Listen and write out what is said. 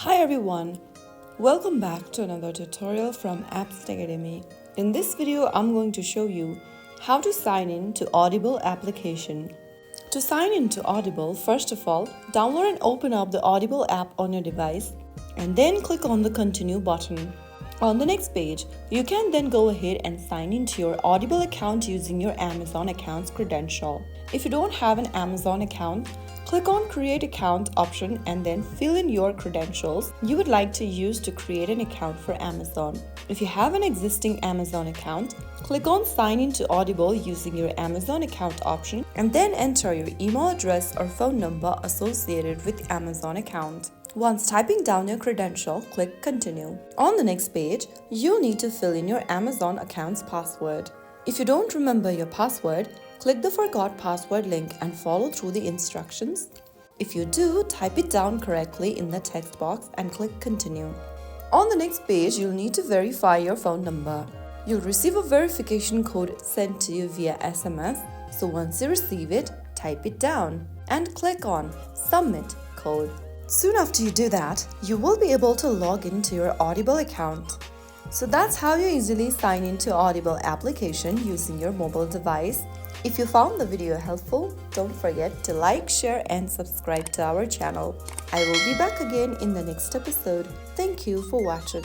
Hi everyone, welcome back to another tutorial from Apps Academy. In this video, I'm going to show you how to sign in to Audible application. To sign in to Audible, first of all, download and open up the Audible app on your device and then click on the Continue button. On the next page, you can then go ahead and sign into your Audible account using your Amazon account's credential. If you don't have an Amazon account, click on Create Account option and then fill in your credentials you would like to use to create an account for Amazon. If you have an existing Amazon account, click on Sign in to Audible using your Amazon account option and then enter your email address or phone number associated with the Amazon account. Once typing down your credential, click Continue. On the next page, you'll need to fill in your Amazon account's password. If you don't remember your password, click the Forgot Password link and follow through the instructions. If you do, type it down correctly in the text box and click Continue. On the next page, you'll need to verify your phone number. You'll receive a verification code sent to you via SMS, so once you receive it, type it down and click on Submit Code. Soon after you do that, you will be able to log into your Audible account. So that's how you easily sign into Audible application using your mobile device. If you found the video helpful, don't forget to like, share and subscribe to our channel. I will be back again in the next episode. Thank you for watching.